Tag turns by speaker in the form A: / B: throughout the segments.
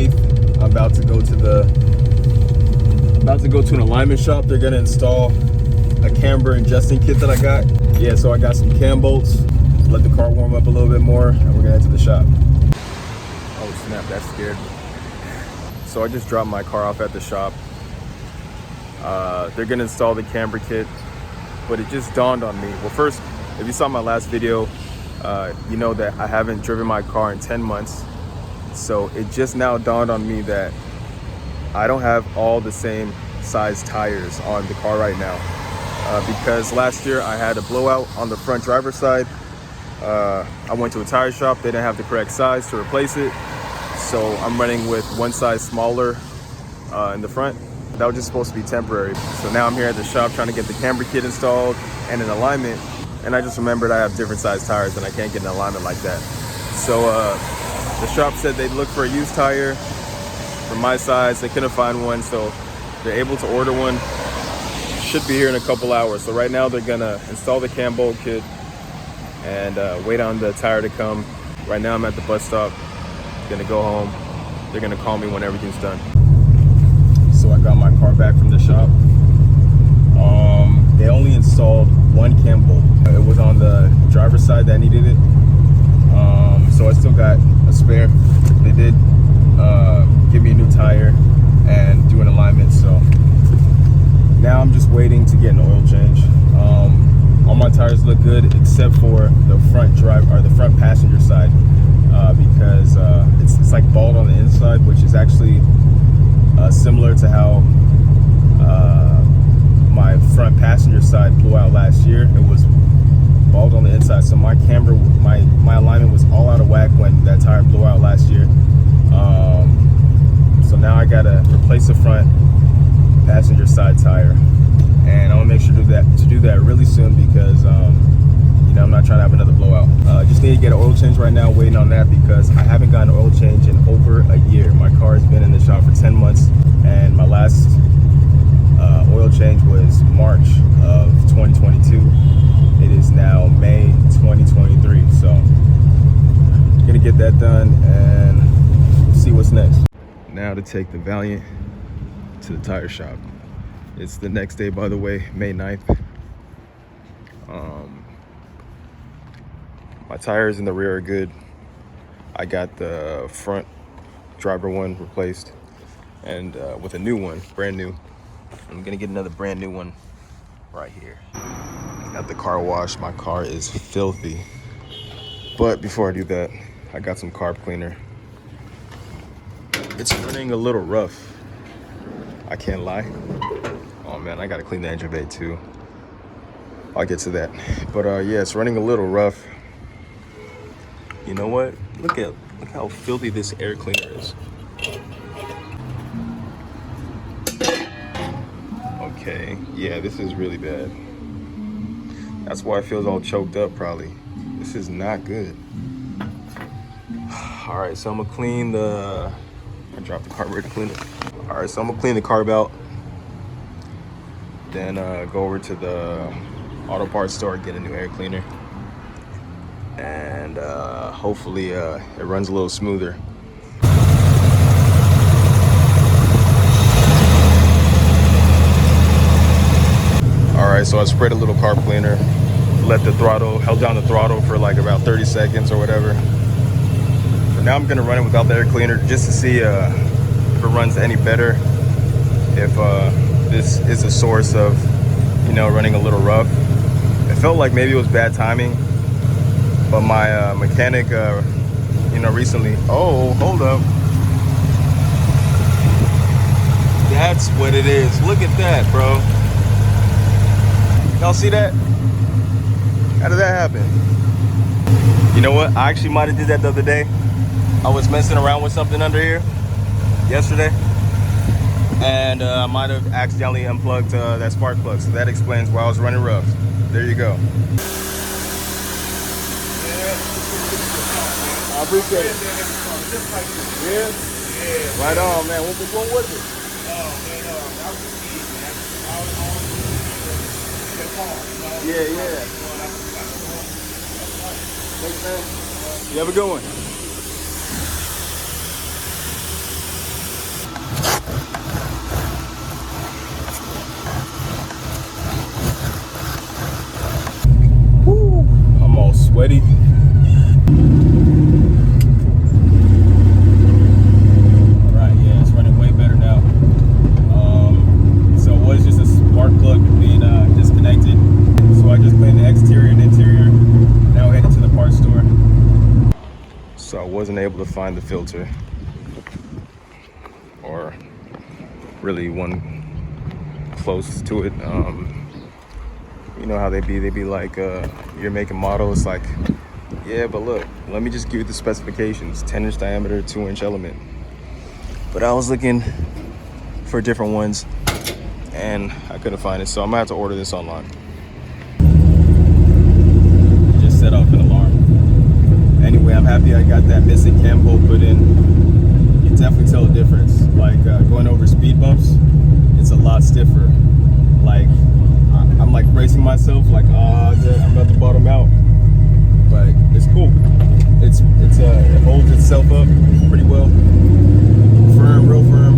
A: 8th. I'm about to go to an alignment shop. They're gonna install a camber adjusting kit that I got. Yeah, so I got some cam bolts. Let the car warm up a little bit more, and we're gonna head to the shop. Oh snap, that scared me. So I just dropped my car off at the shop. They're gonna install the camber kit, but it just dawned on me. Well, first, if you saw my last video, you know that I haven't driven my car in 10 months. So it just now dawned on me that I don't have all the same size tires on the car right now. Because last year I had a blowout on the front driver's side. I went to a tire shop, they didn't have the correct size to replace it. So I'm running with one size smaller in the front. That was just supposed to be temporary. So now I'm here at the shop trying to get the camber kit installed and an alignment. And I just remembered I have different size tires and I can't get an alignment like that. So the shop said they'd look for a used tire for my size. They couldn't find one, so they're able to order one. Should be here in a couple hours. So right now they're gonna install the cam bolt kit and wait on the tire to come. Right now I'm at the bus stop, gonna go home. They're gonna call me when everything's done. So I got my car back from the shop. They only installed one cam bolt. It was on the driver's side that needed it. So I still got a spare. They did give me a new tire and do an alignment. So now I'm just waiting to get an oil change. All my tires look good except for the front passenger side, because it's like bald on the inside, which is actually similar to how my front passenger side blew out last year. It was bald on the inside, so my camber, my alignment was all out of whack when that tire blew out last year. So now I gotta replace the front passenger side tire, and I want to make sure to do that really soon because you know, I'm not trying to have another blowout. Just need to get an oil change right now, waiting on that because I haven't gotten an oil change in over a year. My car has been in the shop for 10 months, and my last oil change was March of 2022. It is now May 2023, so I'm gonna get that done and see what's next. Now to take the Valiant to the tire shop. It's the next day, by the way, May 9th. My tires in the rear are good. I got the front driver one replaced and with a new one, brand new. I'm gonna get another brand new one right here. Got the car wash. My car is filthy. But before I do that, I got some carb cleaner. It's running a little rough, I can't lie. Oh man, I gotta clean the engine bay too. I'll get to that. But yeah, it's running a little rough. You know what? Look how filthy this air cleaner is. Okay, yeah, this is really bad. That's why it feels all choked up probably. This is not good. All right, so I'm gonna clean I dropped the carburetor cleaner. All right, so I'm gonna clean the carb out. Then go over to the auto parts store, get a new air cleaner. And hopefully it runs a little smoother. All right, so I sprayed a little carb cleaner, held down the throttle for like about 30 seconds or whatever. So now I'm gonna run it without the air cleaner just to see if it runs any better, if this is a source of, you know, running a little rough. It felt like maybe it was bad timing, but my mechanic, you know, recently, oh, hold up. That's what it is. Look at that, bro. Y'all see that? How did that happen? You know what? I actually might have did that the other day. I was messing around with something under here yesterday, and I might have accidentally unplugged that spark plug. So that explains why I was running rough. There you go. I appreciate it. Yeah? Yeah. Right on, man. What was it? Oh, man, that was the key, man. I was on the car, you know? Yeah. Thanks, man. You have a good one. wasn't able to find the filter, or really one close to it. You know how they be like, your make and model. It's like, yeah, but look, let me just give you the specifications: 10-inch diameter, 2-inch element. But I was looking for different ones and I couldn't find it, so I'm gonna have to order this online. Just set off an alarm. Anyway, I'm happy I got that missing cam hole put in. You can definitely tell the difference. Like going over speed bumps, it's a lot stiffer. Like I'm like bracing myself, like I'm about to bottom out, but it's cool. It holds itself up pretty well. Firm, real firm.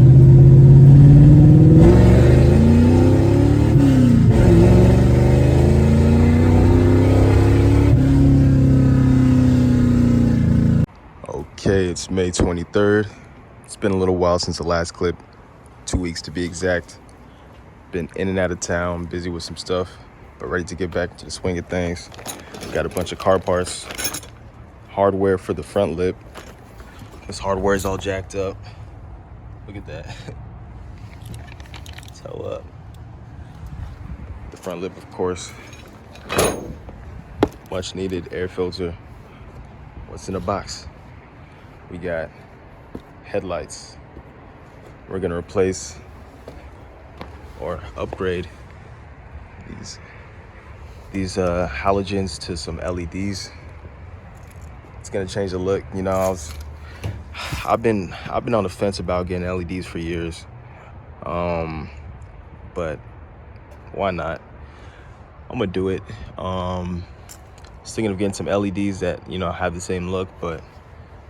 A: Okay, it's May 23rd. It's been a little while since the last clip, 2 weeks to be exact. Been in and out of town, busy with some stuff, but ready to get back into the swing of things. Got a bunch of car parts, hardware for the front lip. This hardware is all jacked up. Look at that. So the front lip, of course. Much needed air filter. What's in the box? We got headlights. We're gonna replace or upgrade these halogens to some LEDs. It's gonna change the look. You know, I've been on the fence about getting LEDs for years, but why not? I'm gonna do it. I was thinking of getting some LEDs that, you know, have the same look, but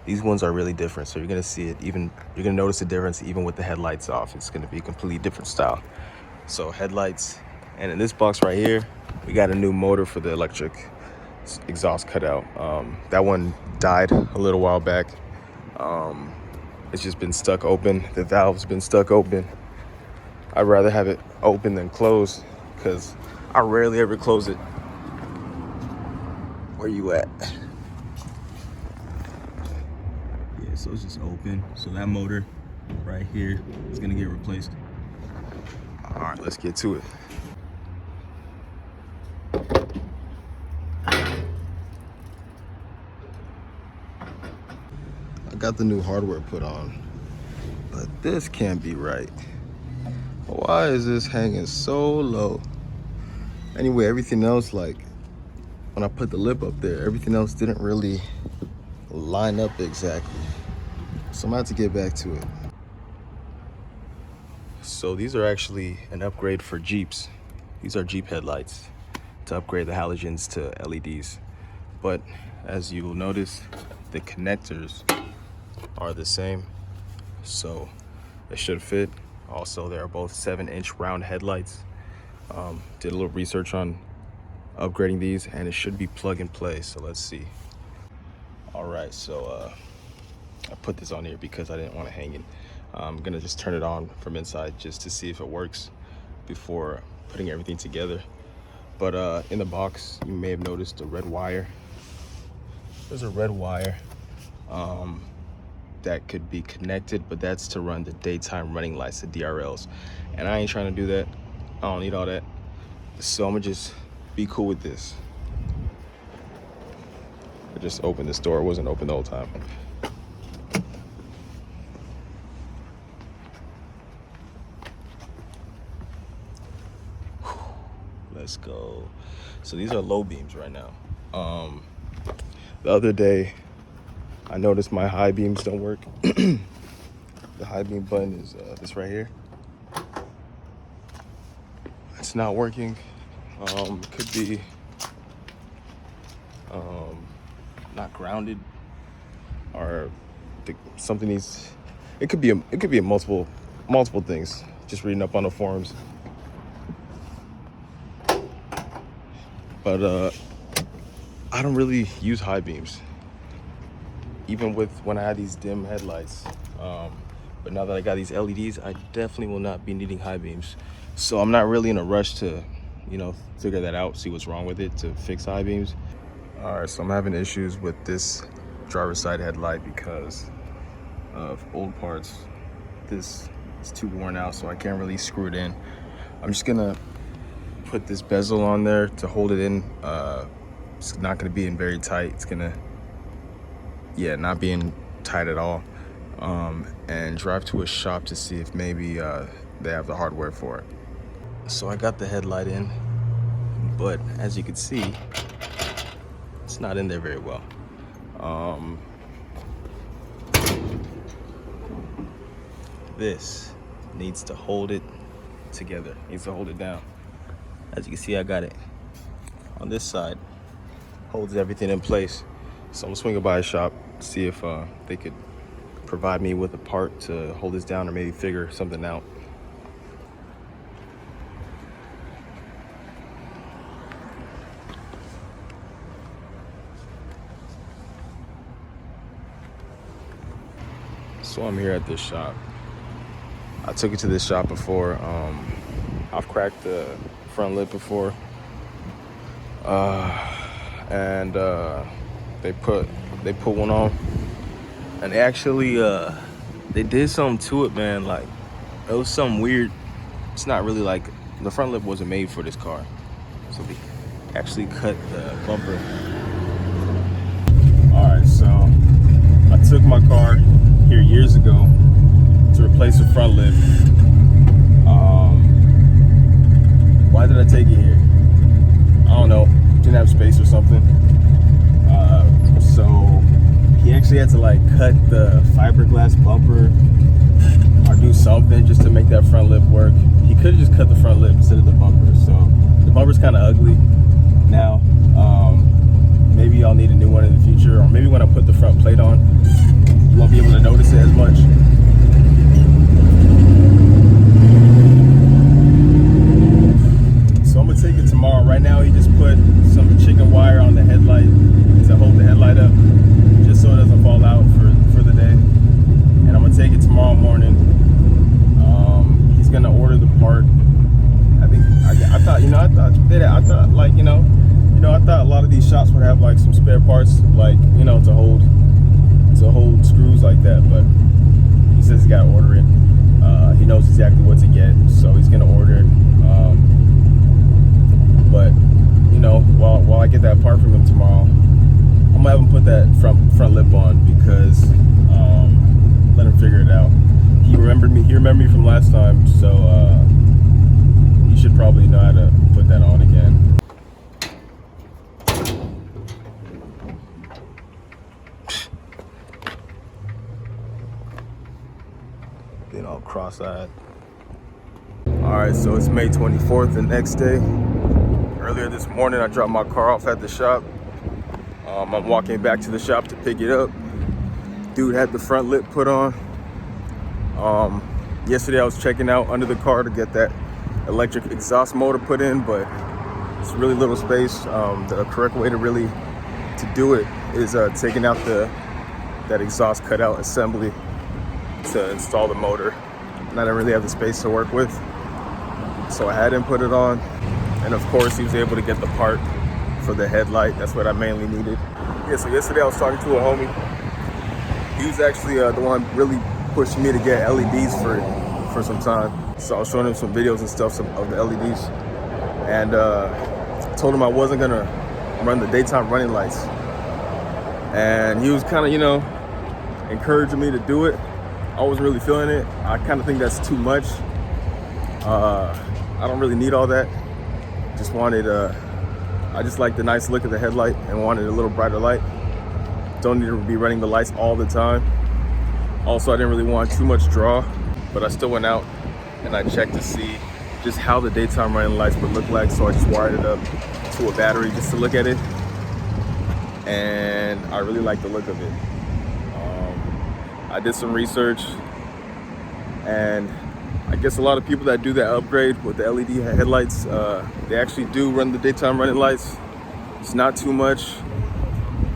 A: these ones are really different. So you're gonna see it. You're gonna notice the difference even with the headlights off. It's gonna be a completely different style. So headlights, and in this box right here, we got a new motor for the electric exhaust cutout. That one died a little while back. It's just been stuck open. The valve's been stuck open. I'd rather have it open than closed because I rarely ever close it. Where you at? Yeah, so it's just open. So that motor right here is gonna get replaced. All right, let's get to it. I got the new hardware put on, but this can't be right. Why is this hanging so low? Anyway, everything else, like when I put the lip up there, everything else didn't really line up exactly. So I'm gonna have to get back to it. So these are actually an upgrade for Jeeps. These are Jeep headlights to upgrade the halogens to LEDs. But as you will notice, the connectors are the same, so it should fit. Also, they are both 7-inch round headlights. Did a little research on upgrading these, and it should be plug and play. So let's see. All right, so I put this on here because I didn't want to hang it. I'm gonna just turn it on from inside just to see if it works before putting everything together. But in the box, you may have noticed a red wire. There's a red wire that could be connected, but that's to run the daytime running lights, the DRLs. And I ain't trying to do that. I don't need all that. So I'm gonna just be cool with this. I just opened this door. It wasn't open the whole time. Let's go. So these are low beams right now. The other day, I noticed my high beams don't work. The high beam button is this right here. It's not working. Could be not grounded, or something needs. It could be a multiple things. Just reading up on the forums. But I don't really use high beams, even with when I had these dim headlights. But now that I got these LEDs, I definitely will not be needing high beams. So I'm not really in a rush to, you know, figure that out, see what's wrong with it to fix high beams. All right, so I'm having issues with this driver's side headlight because of old parts. This is too worn out, so I can't really screw it in. I'm just gonna put this bezel on there to hold it in. It's not gonna be in very tight. It's gonna, yeah, not being tight at all. And drive to a shop to see if maybe they have the hardware for it. So I got the headlight in, but as you can see, it's not in there very well. This needs to hold it together, needs to hold it down. As you can see, I got it on this side, holds everything in place. So I'm gonna swing by a shop, see if they could provide me with a part to hold this down or maybe figure something out. So I'm here at this shop. I took it to this shop before. I've cracked the front lip before. And they put one on. And actually, they did something to it, man. Like, it was something weird. It's not really like, the front lip wasn't made for this car. So they actually cut the bumper. All right, so I took my car here years ago to replace the front lip. Why did I take it here? I don't know, didn't have space or something. So he actually had to like cut the fiberglass bumper or do something just to make that front lip work. He could have just cut the front lip instead of the bumper. So the bumper's kind of ugly now. Maybe I'll need a new one in the future, or maybe when I put the front plate on, you won't be able to notice it as much. So I'm gonna take it tomorrow. Right now he just put some chicken wire on the headlight to hold the headlight up, just so it doesn't fall out for the day. And I'm gonna take it tomorrow morning. He's gonna order the part. I thought a lot of these shops would have like some spare parts, like, you know, to hold screws like that, but he says he's gotta order it. He knows exactly what to get, so he's gonna order it. But you know, while I get that part from him tomorrow, I'm gonna have him put that front lip on, because let him figure it out. He remembered me from last time, so he should probably know how to put that on again. Being all cross-eyed. All right, so it's May 24th, the next day. Earlier this morning, I dropped my car off at the shop. I'm walking back to the shop to pick it up. Dude had the front lip put on. Yesterday I was checking out under the car to get that electric exhaust motor put in, but it's really little space. The correct way to do it is taking out that exhaust cutout assembly to install the motor. And I didn't really have the space to work with, so I had him put it on. And of course, he was able to get the part for the headlight. That's what I mainly needed. Yeah, so yesterday I was talking to a homie. He was actually the one really pushing me to get LEDs for some time. So I was showing him some videos and stuff of the LEDs. And told him I wasn't gonna run the daytime running lights. And he was kind of, you know, encouraging me to do it. I wasn't really feeling it. I kind of think that's too much. I don't really need all that. Just wanted, I just like the nice look of the headlight and wanted a little brighter light. Don't need to be running the lights all the time. Also, I didn't really want too much draw, but I still went out and I checked to see just how the daytime running lights would look like. So I just wired it up to a battery just to look at it. And I really like the look of it. I did some research, and I guess a lot of people that do that upgrade with the LED headlights, they actually do run the daytime running lights. It's not too much,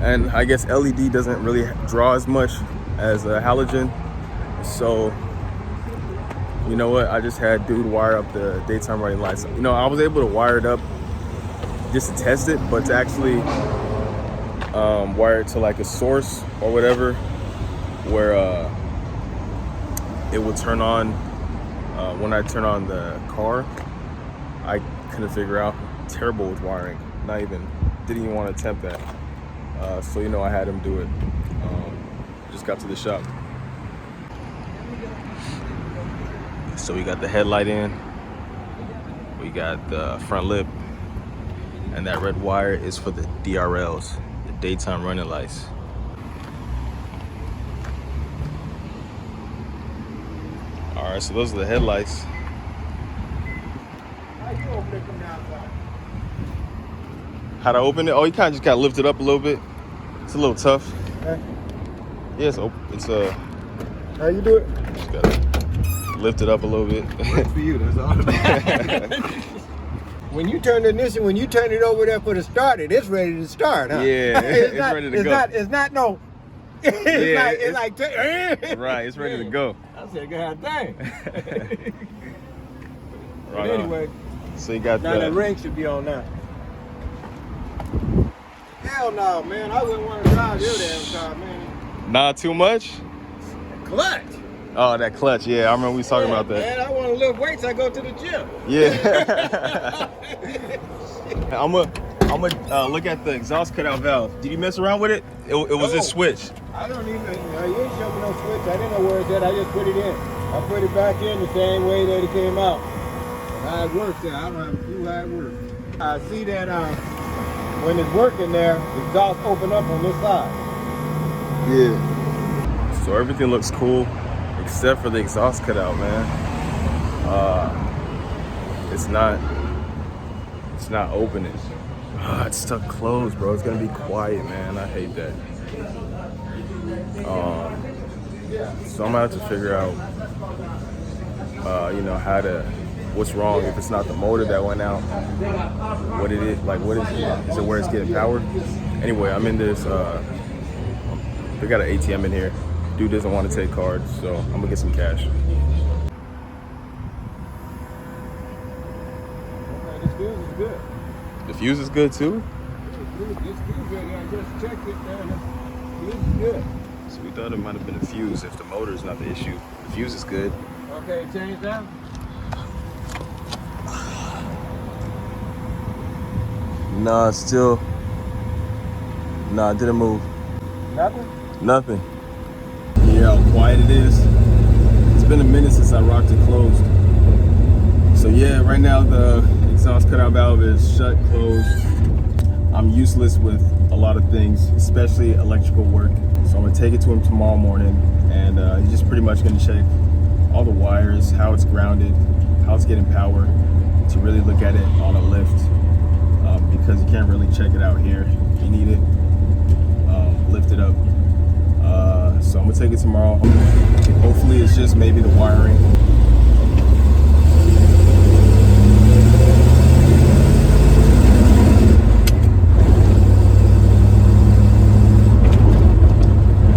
A: and I guess LED doesn't really draw as much as a halogen. So, you know what? I just had dude wire up the daytime running lights. You know, I was able to wire it up just to test it, but to actually wire it to like a source or whatever, where it will turn on when I turn on the car. I couldn't figure out. Terrible with wiring. Didn't even want to attempt that. So you know, I had him do it. Just got to the shop. So we got the headlight in. We got the front lip, and that red wire is for the DRLs, the daytime running lights. All right, so those are the headlights. How to open it? Oh, you kind of just got to lift it up a little bit. It's a little tough. Okay. Yeah, it's
B: How you do it?
A: Just gotta lift it up a little bit.
B: Works for you, that's all. When you turn the ignition, when you turn it over there for the start, it's ready to start, huh?
A: Yeah, it's ready to go.
B: It's not no. It's like
A: right, it's ready to go.
B: I said, God dang.
A: Right
B: anyway,
A: on. So you got
B: now the ring should be on now. Hell no, man. I wouldn't want to drive your damn car, man.
A: Not too much?
B: Clutch.
A: Oh, that clutch. Yeah, I remember we was talking about that.
B: Man, I want to lift weights. I go to the gym.
A: Yeah. I'm gonna look at the exhaust cutout valve. Did you mess around with it? It was this switch.
B: I don't even, you ain't showing me no switch. I didn't know where it's at. I just put it in. I put it back in the same way that it came out. How it works there, I don't have a clue how it works. I see that when it's working there, the exhaust open up on this side.
A: Yeah. So everything looks cool except for the exhaust cutout, man. It's not opening. It's stuck closed, bro. It's gonna be quiet, man. I hate that. So I'm gonna have to figure out, you know, what's wrong. If it's not the motor that went out, what it is, like, what is it? Is it where it's getting power? Anyway, I'm in this. They got an ATM in here. Dude doesn't want to take cards, so I'm gonna get some cash.
B: Okay, this fuse is good.
A: The fuse is good too?
B: This fuse is good. I just checked it, man. This fuse is good.
A: So we thought it might have been a fuse if the motor is not the issue. The fuse is good.
B: Okay, change that.
A: Nah, still. Nah, it didn't move.
B: Nothing?
A: Nothing. Yeah, how quiet it is. It's been a minute since I rocked it closed. So yeah, right now the exhaust cutout valve is shut, closed. I'm useless with a lot of things, especially electrical work. So I'm gonna take it to him tomorrow morning, and he's just pretty much gonna check all the wires, how it's grounded, how it's getting power, to really look at it on a lift, because you can't really check it out here. You need it lifted up. So I'm gonna take it tomorrow. Hopefully it's just maybe the wiring.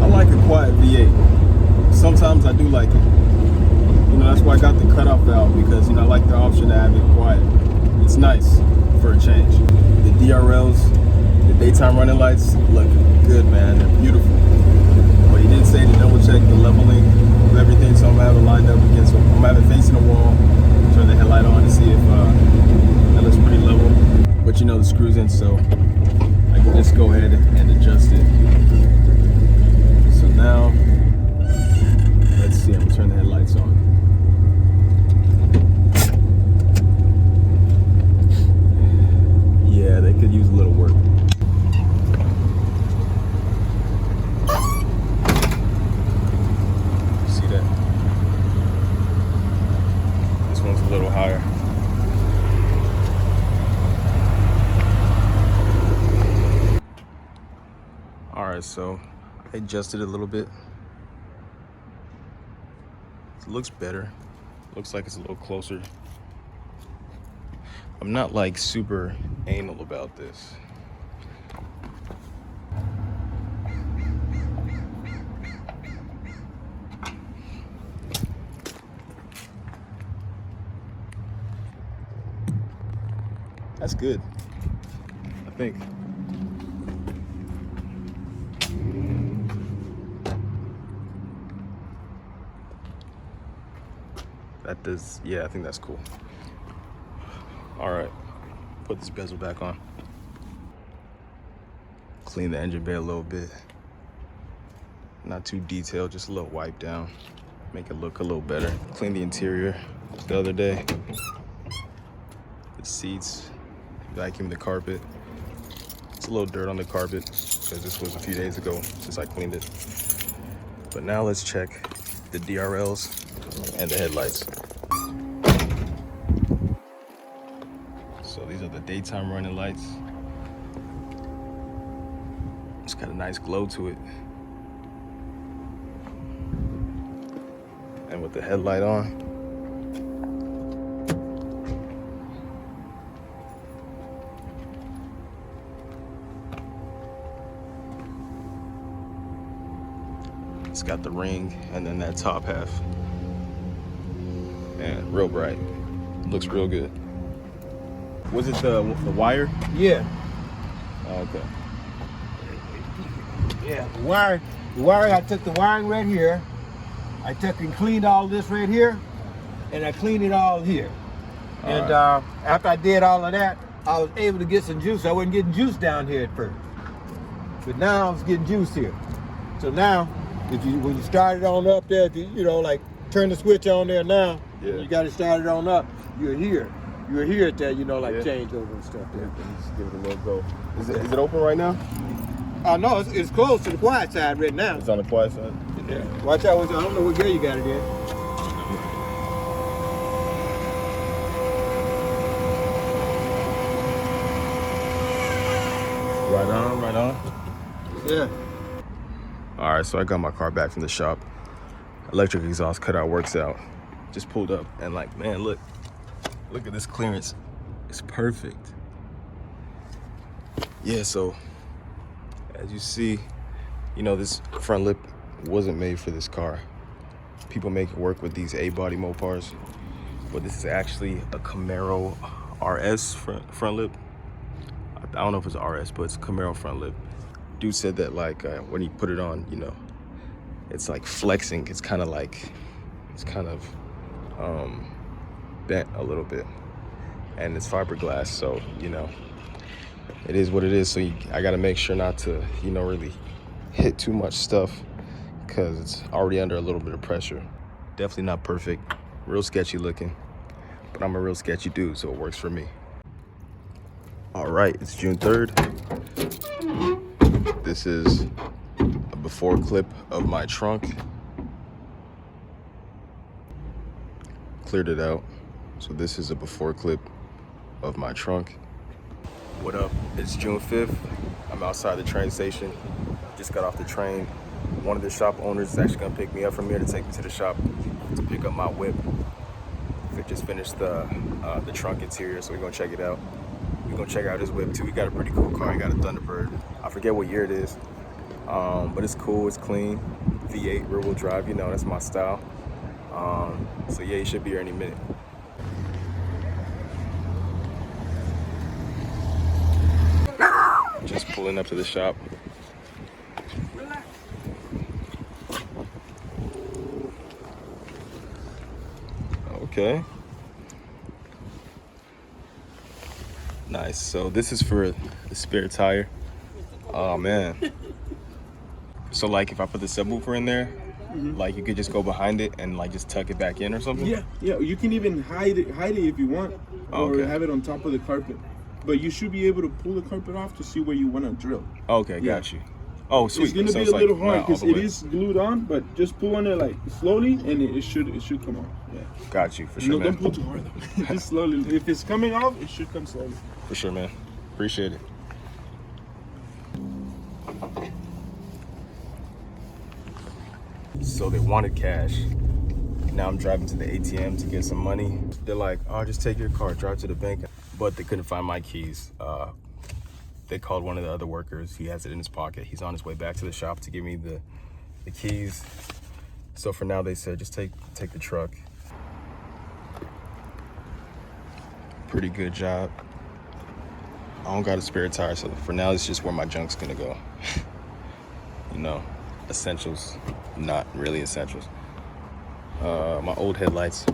A: I like a quiet V8. Sometimes I do like it. You know, that's why I got the cutoff valve, because, you know, I like the option to have it quiet. It's nice for a change. The DRLs, the daytime running lights look good, man. They're beautiful. But he did say to double check the leveling of everything, so I'm gonna have it lined up against them. I'm gonna have it facing the wall, turn the headlight on to see if that looks pretty level. But you know the screws in, so I can just go ahead and adjust it. So now, let's see, I'm gonna turn the headlights on. Yeah, they could use a little work. See that? This one's a little higher. All right, so I adjusted it a little bit. It looks better. Looks like it's a little closer. I'm not like super anal about this. That's good, I think. That does, yeah, I think that's cool. All right, put this bezel back on. Clean the engine bay a little bit. Not too detailed, just a little wipe down. Make it look a little better. Clean the interior the other day. The seats, vacuum the carpet. It's a little dirt on the carpet because this was a few days ago since I cleaned it. But now let's check the DRLs and the headlights. So these are the daytime running lights. It's got a nice glow to it. And with the headlight on, it's got the ring and then that top half. And real bright. Looks real good. Was it the wire?
B: Yeah.
A: Oh, okay.
B: Yeah, the wire, I took the wiring right here. I took and cleaned all this right here, and I cleaned it all here. And after I did all of that, I was able to get some juice. I wasn't getting juice down here at first, but now I was getting juice here. So now, when you start it on up there, you know, like turn the switch on there now,
A: yeah.
B: You got it started on up, you're here. You're here at that, you know, like changeover and stuff there.
A: Just give it a little go. Is it open right now?
B: No, it's close to the quiet side right now.
A: It's on the quiet side?
B: Yeah. Watch out, I don't know what gear you got it in.
A: Right on, right on.
B: Yeah.
A: All right, so I got my car back from the shop. Electric exhaust cutout works out. Just pulled up and like, man, look at this clearance. It's perfect. Yeah, so as you see, you know, this front lip wasn't made for this car. People make it work with these A-body Mopars, but this is actually a Camaro RS front lip. I don't know if it's RS, but it's a Camaro front lip. Dude said that like when you put it on, you know, it's like flexing. It's kind of bent a little bit, and it's fiberglass, so you know, it is what it is. So I got to make sure not to, you know, really hit too much stuff because it's already under a little bit of pressure. Definitely not perfect, real sketchy looking, but I'm a real sketchy dude, so it works for me. All right, it's June 3rd. This is a before clip of my trunk. Cleared it out. So this is a before clip of my trunk. What up? It's June 5th. I'm outside the train station. Just got off the train. One of the shop owners is actually gonna pick me up from here to take me to the shop to pick up my whip. We just finished the trunk interior, so we're gonna check it out. We're gonna check out his whip too. He got a pretty cool car. He got a Thunderbird. I forget what year it is, but it's cool. It's clean. V8 rear wheel drive. You know, that's my style. So yeah, he should be here any minute. Just pulling up to the shop. Okay. Nice. So this is for the spare tire. Oh man. So like if I put the subwoofer in there, like you could just go behind it and like just tuck it back in or something?
C: Yeah. You can even hide it if you want, or have it on top of the carpet. But you should be able to pull the carpet off to see where you want to drill.
A: Okay, got you. Oh, sweet.
C: It's gonna be a little hard because it is glued on, but just pull on it like slowly, and it should come off. Yeah.
A: Got you, for sure, man.
C: Don't pull too hard though. Just slowly. If it's coming off, it should come slowly.
A: For sure, man. Appreciate it. So they wanted cash. Now I'm driving to the ATM to get some money. They're like, oh, just take your car, drive to the bank. But they couldn't find my keys. They called one of the other workers. He has it in his pocket. He's on his way back to the shop to give me the keys. So for now, they said, just take the truck. Pretty good job. I don't got a spare tire, so for now, it's just where my junk's gonna go. You know, essentials, not really essentials. My old headlights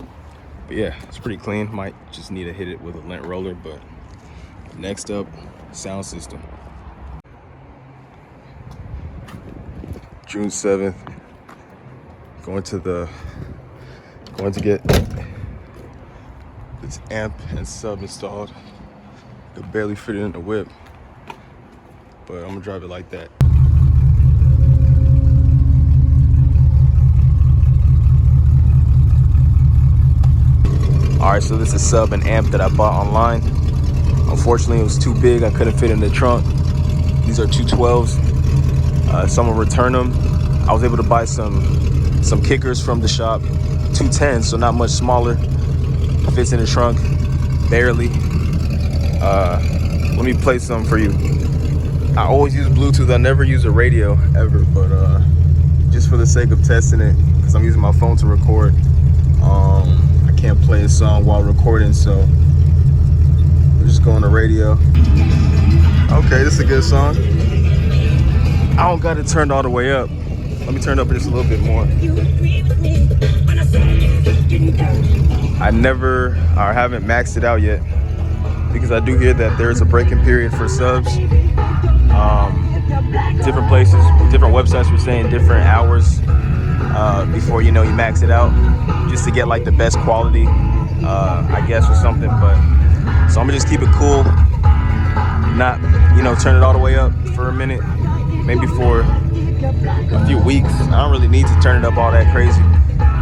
A: But yeah, it's pretty clean. Might just need to hit it with a lint roller. But next up, sound system. June 7th, going to get this amp and sub installed. Could barely fit it in the whip, but I'm gonna drive it like that. All right, so this is sub and amp that I bought online. Unfortunately, it was too big. I couldn't fit in the trunk. These are 212s. So I'm gonna return them. I was able to buy some kickers from the shop, 210s, so not much smaller. Fits in the trunk, barely. Let me play some for you. I always use Bluetooth. I never use a radio ever, but just for the sake of testing it, because I'm using my phone to record. I can't play a song while recording, so we're just going to radio. Okay, this is a good song. I don't got it turned all the way up. Let me turn it up just a little bit more. I never, or haven't maxed it out yet, because I do hear that there's a break-in period for subs. Different places, different websites were saying different hours before you max it out, just to get like the best quality, I guess, or something. But so I'm gonna just keep it cool, not turn it all the way up for a minute, maybe for a few weeks. I don't really need to turn it up all that crazy.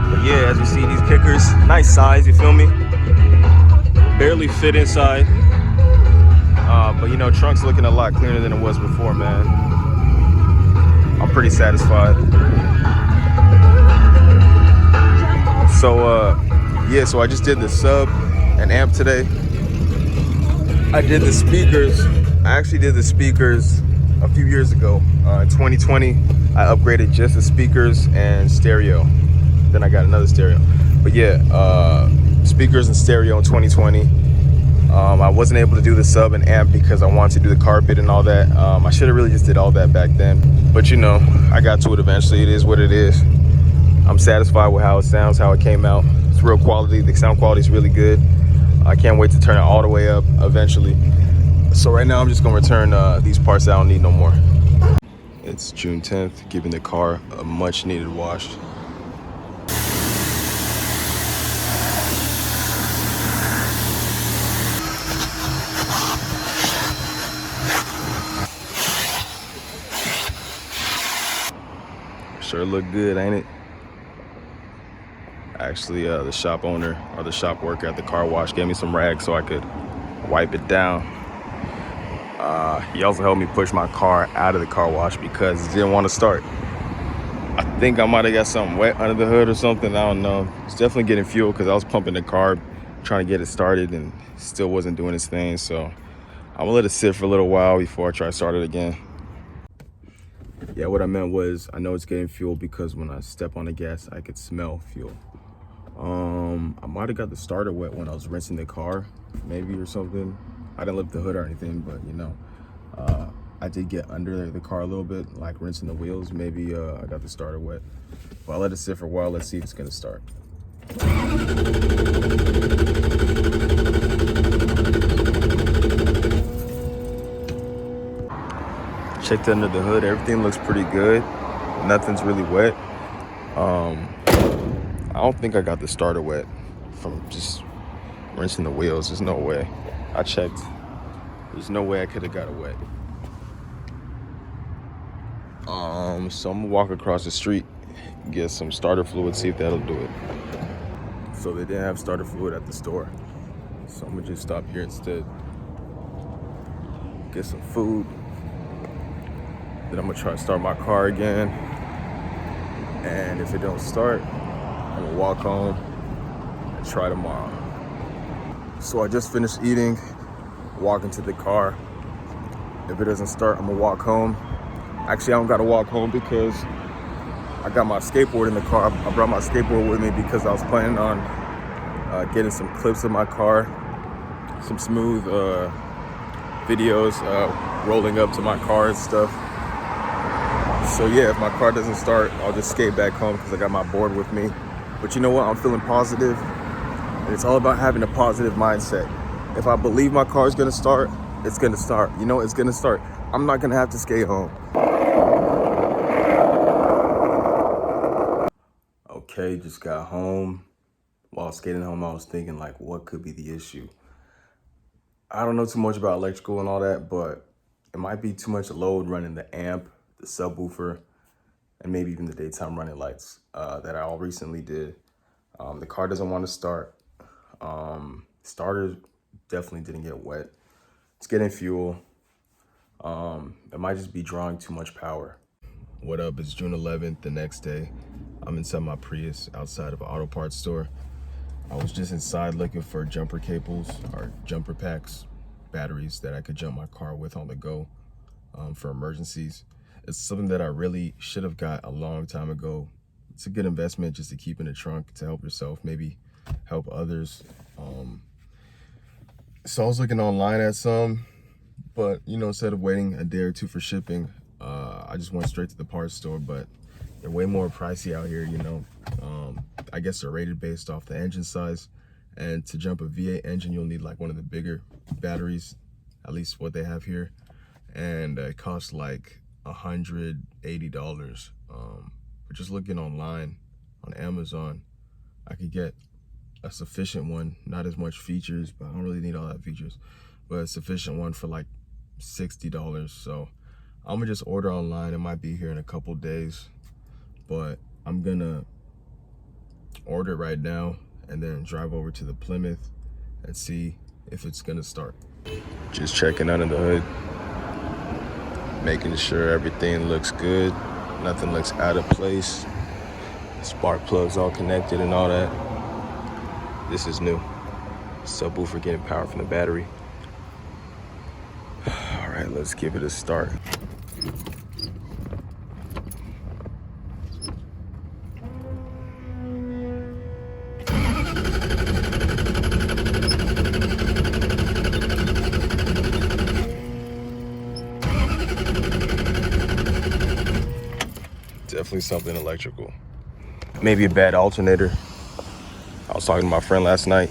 A: But yeah, as you see, these kickers, nice size, you feel me? Barely fit inside. But trunk's looking a lot cleaner than it was before, man. I'm pretty satisfied. So yeah, so I just did the sub and amp today. I did the speakers. I actually did the speakers a few years ago. In 2020, I upgraded just the speakers and stereo. Then I got another stereo. But yeah, speakers and stereo in 2020. I wasn't able to do the sub and amp because I wanted to do the carpet and all that. I should have really just did all that back then. But I got to it eventually. It is what it is. I'm satisfied with how it sounds, how it came out. It's real quality. The sound quality is really good. I can't wait to turn it all the way up eventually. So right now I'm just gonna return these parts I don't need no more. It's June 10th, giving the car a much needed wash. Sure look good, ain't it? Actually, the shop owner or the shop worker at the car wash gave me some rags so I could wipe it down. He also helped me push my car out of the car wash because it didn't want to start. I think I might have got something wet under the hood or something. I don't know. It's definitely getting fuel because I was pumping the car, trying to get it started, and still wasn't doing its thing. So I'm gonna let it sit for a little while before I try to start it again. Yeah, what I meant was I know it's getting fuel because when I step on the gas, I could smell fuel. I might have got the starter wet when I was rinsing the car, maybe, or something. I didn't lift the hood or anything, but I did get under the car a little bit, like rinsing the wheels. Maybe I got the starter wet. But I'll let it sit for a while. Let's see if it's gonna start. Checked under the hood. Everything looks pretty good. Nothing's really wet. I don't think I got the starter wet from just rinsing the wheels. There's no way. I checked. There's no way I could have got it wet. So I'm gonna walk across the street, get some starter fluid, see if that'll do it. So they didn't have starter fluid at the store, so I'm gonna just stop here instead. Get some food. Then I'm gonna try to start my car again. And if it don't start, I'm gonna walk home and try tomorrow. So I just finished eating, walking to the car. If it doesn't start, I'm gonna walk home. Actually, I don't gotta walk home because I got my skateboard in the car. I brought my skateboard with me because I was planning on getting some clips of my car, some smooth videos rolling up to my car and stuff. So yeah, if my car doesn't start, I'll just skate back home because I got my board with me. But you know what? I'm feeling positive. And it's all about having a positive mindset. If I believe my car is gonna start, it's gonna start. You know, it's gonna start. I'm not gonna have to skate home. Okay, just got home. While skating home, I was thinking like, what could be the issue? I don't know too much about electrical and all that, but it might be too much load running the amp, the subwoofer, and maybe even the daytime running lights that I all recently did. The car doesn't want to start. Starter definitely didn't get wet. It's getting fuel. It might just be drawing too much power. What up? It's June 11th, the next day. I'm inside my Prius outside of an auto parts store. I was just inside looking for jumper cables or jumper packs, batteries that I could jump my car with on the go for emergencies. It's something that I really should have got a long time ago. It's a good investment just to keep in the trunk to help yourself, maybe help others. So I was looking online at some, but you know, instead of waiting a day or two for shipping, I just went straight to the parts store, but they're way more pricey out here, you know. I guess they're rated based off the engine size, and to jump a V8 engine, you'll need like one of the bigger batteries, at least what they have here, and it costs like $180. But just looking online on Amazon, I could get a sufficient one, not as much features, but I don't really need all that features, but a sufficient one for like $60. So I'm gonna just order online. It might be here in a couple days, but I'm gonna order it right now and then drive over to the Plymouth and see if it's gonna start. Just checking under the hood, making sure everything looks good, nothing looks out of place, spark plugs all connected and all that. This is new. Subwoofer getting power from the battery. All right, let's give it a start. Definitely something electrical. Maybe a bad alternator. I was talking to my friend last night.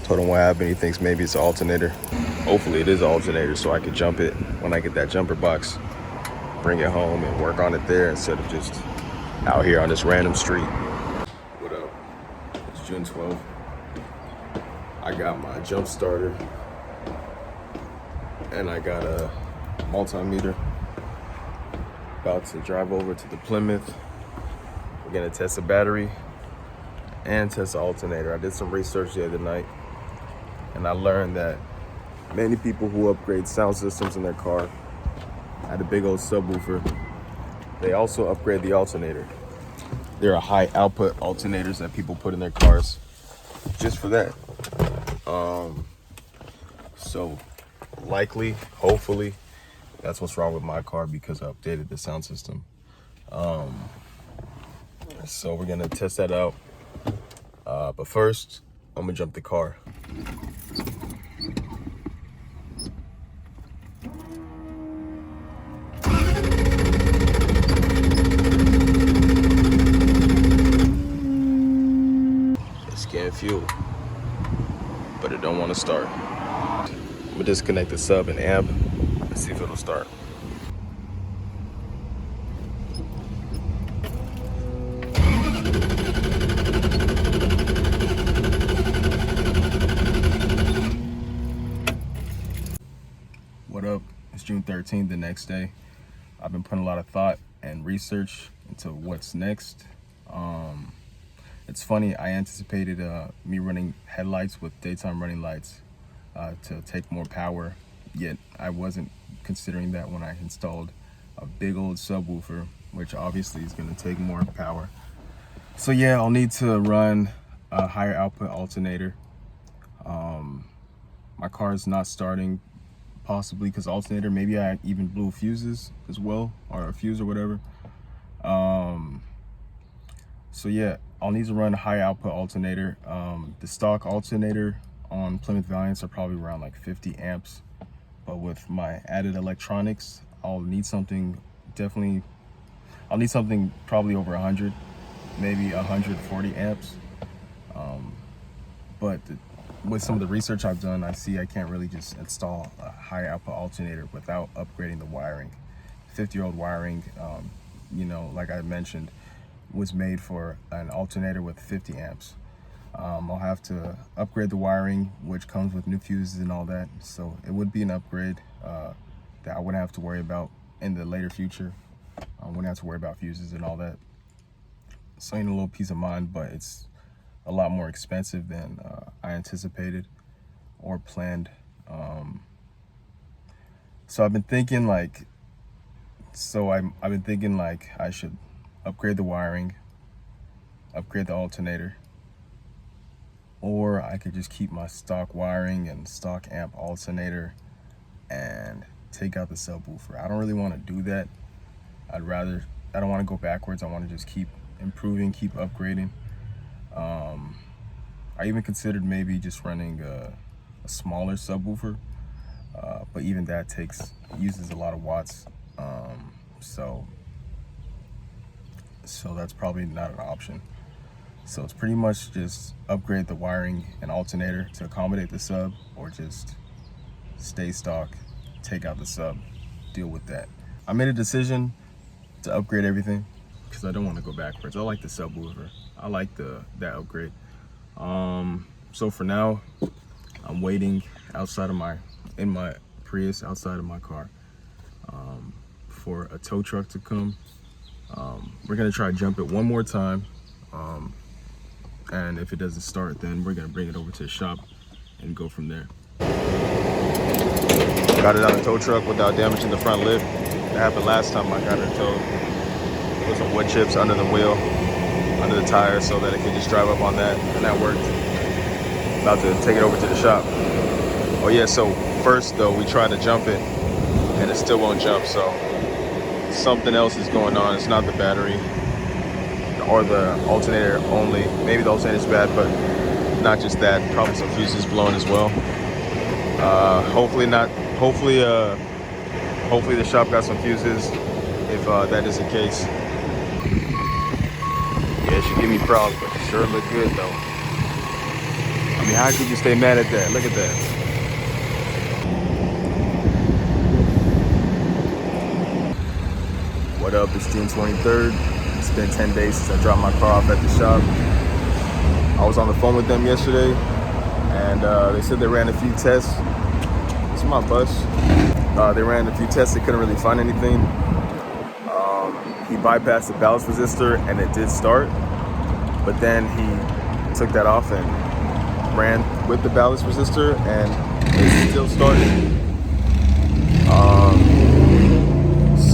A: Told him what happened. He thinks maybe it's an alternator. Hopefully it is an alternator so I could jump it when I get that jumper box. Bring it home and work on it there instead of just out here on this random street. What up? It's June 12th. I got my jump starter and I got a multimeter. About to drive over to the Plymouth. We're gonna test the battery and test the alternator. I did some research the other night and I learned that many people who upgrade sound systems in their car add a big old subwoofer. They also upgrade the alternator. There are high output alternators that people put in their cars just for that. So likely, hopefully, that's what's wrong with my car because I updated the sound system. So we're gonna test that out. But first, I'm gonna jump the car. It's getting fuel, but it don't want to start. I'm gonna disconnect the sub and amp and see if it'll start. What up? It's June 13th, the next day. I've been putting a lot of thought and research into what's next. It's funny, I anticipated me running headlights with daytime running lights to take more power, yet I wasn't considering that when I installed a big old subwoofer, which obviously is going to take more power. So yeah, I'll need to run a higher output alternator. My car is not starting, possibly because alternator, maybe I even blew fuses as well, or a fuse or whatever. So yeah, I'll need to run a high output alternator. The stock alternator on Plymouth Valiants are probably around like 50 amps, but with my added electronics, I'll need something probably over 100, maybe 140 amps. but with some of the research I've done, I see I can't really just install a high output alternator without upgrading the wiring. 50-year-old wiring, you know, like I mentioned, was made for an alternator with 50 amps. I'll have to upgrade the wiring, which comes with new fuses and all that. So it would be an upgrade that I wouldn't have to worry about in the later future. I wouldn't have to worry about fuses and all that. So ain't a little peace of mind, but it's a lot more expensive than I anticipated or planned. So I've been thinking like, I've been thinking like I should upgrade the wiring, upgrade the alternator, or I could just keep my stock wiring and stock amp alternator and take out the subwoofer. I don't really want to do that. I don't want to go backwards. I want to just keep improving, keep upgrading. I even considered maybe just running a smaller subwoofer, but even that uses a lot of watts. So that's probably not an option. So it's pretty much just upgrade the wiring and alternator to accommodate the sub, or just stay stock, take out the sub, deal with that. I made a decision to upgrade everything because I don't want to go backwards. I like the subwoofer. I like that upgrade. So for now, I'm waiting in my Prius outside of my car for a tow truck to come. We're gonna try to jump it one more time. And if it doesn't start, then we're gonna bring it over to the shop and go from there. Got it on a tow truck without damaging the front lip. That happened last time I got it towed. Put some wood chips under the wheel, under the tire, so that it could just drive up on that, and that worked. About to take it over to the shop. Oh yeah, so first though, we tried to jump it, and it still won't jump, so something else is going on. It's not the battery or the alternator only. Maybe the alternator's bad, but not just that. Probably some fuses blowing as well. Hopefully not. Hopefully the shop got some fuses. If that is the case, yeah, it should give me problems, but it sure look good though. I mean, how could you stay mad at that? Look at that. What up? It's June 23rd. It's been 10 days since I dropped my car off at the shop. I was on the phone with them yesterday, and they said they ran a few tests. It's my bus. They ran a few tests. They couldn't really find anything. He bypassed the ballast resistor, and it did start. But then he took that off and ran with the ballast resistor, and it still started.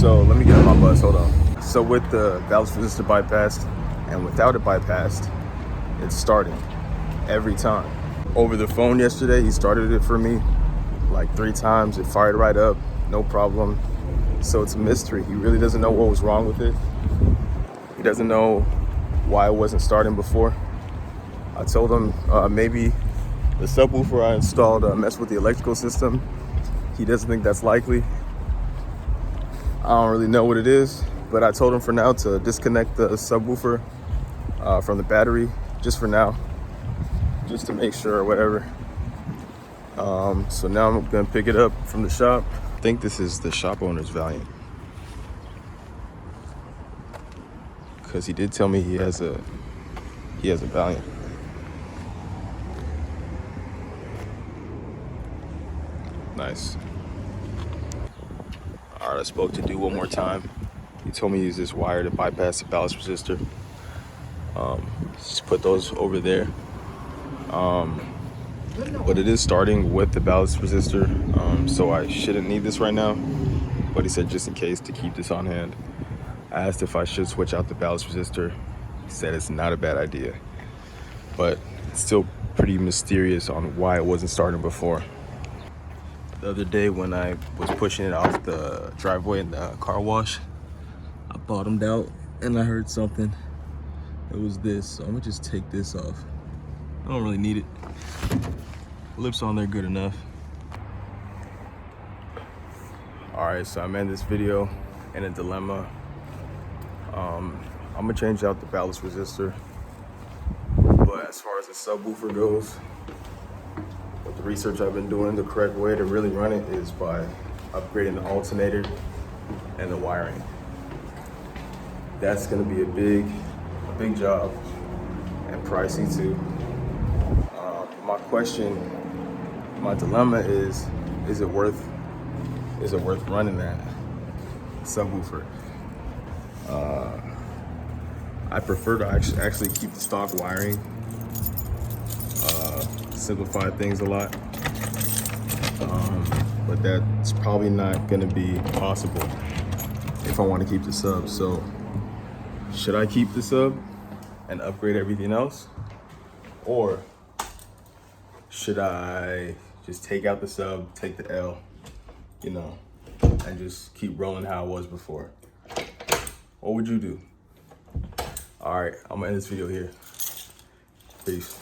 A: So let me get on my bus. Hold on. So with the ballast resistor bypassed and without it bypassed, it's starting every time. Over the phone yesterday, he started it for me like 3 times. It fired right up, no problem. So it's a mystery. He really doesn't know what was wrong with it. He doesn't know why it wasn't starting before. I told him maybe the subwoofer I installed messed with the electrical system. He doesn't think that's likely. I don't really know what it is, but I told him for now to disconnect the subwoofer from the battery, just for now, just to make sure or whatever. So now I'm gonna pick it up from the shop. I think this is the shop owner's Valiant, because he did tell me he has a Valiant. Nice. All right, I spoke to dude one more time. He told me to use this wire to bypass the ballast resistor. Just put those over there. But it is starting with the ballast resistor, so I shouldn't need this right now. But he said just in case to keep this on hand. I asked if I should switch out the ballast resistor. He said it's not a bad idea, but it's still pretty mysterious on why it wasn't starting before. The other day when I was pushing it off the driveway in the car wash, I bottomed out and I heard something. It was this, so I'm gonna just take this off. I don't really need it. Lips on there good enough. All right, so I'm in this video in a dilemma. I'm gonna change out the ballast resistor, but as far as the subwoofer goes, the research I've been doing, the correct way to really run it is by upgrading the alternator and the wiring. That's gonna be a big job and pricey too. My dilemma is it worth running that subwoofer? I prefer to actually keep the stock wiring, simplify things a lot, but that's probably not gonna be possible if I want to keep the sub. So should I keep the sub and upgrade everything else, or should I just take out the sub, take the L, you know, and just keep rolling how it was before? What would you do? All right, I'm gonna end this video here. Peace.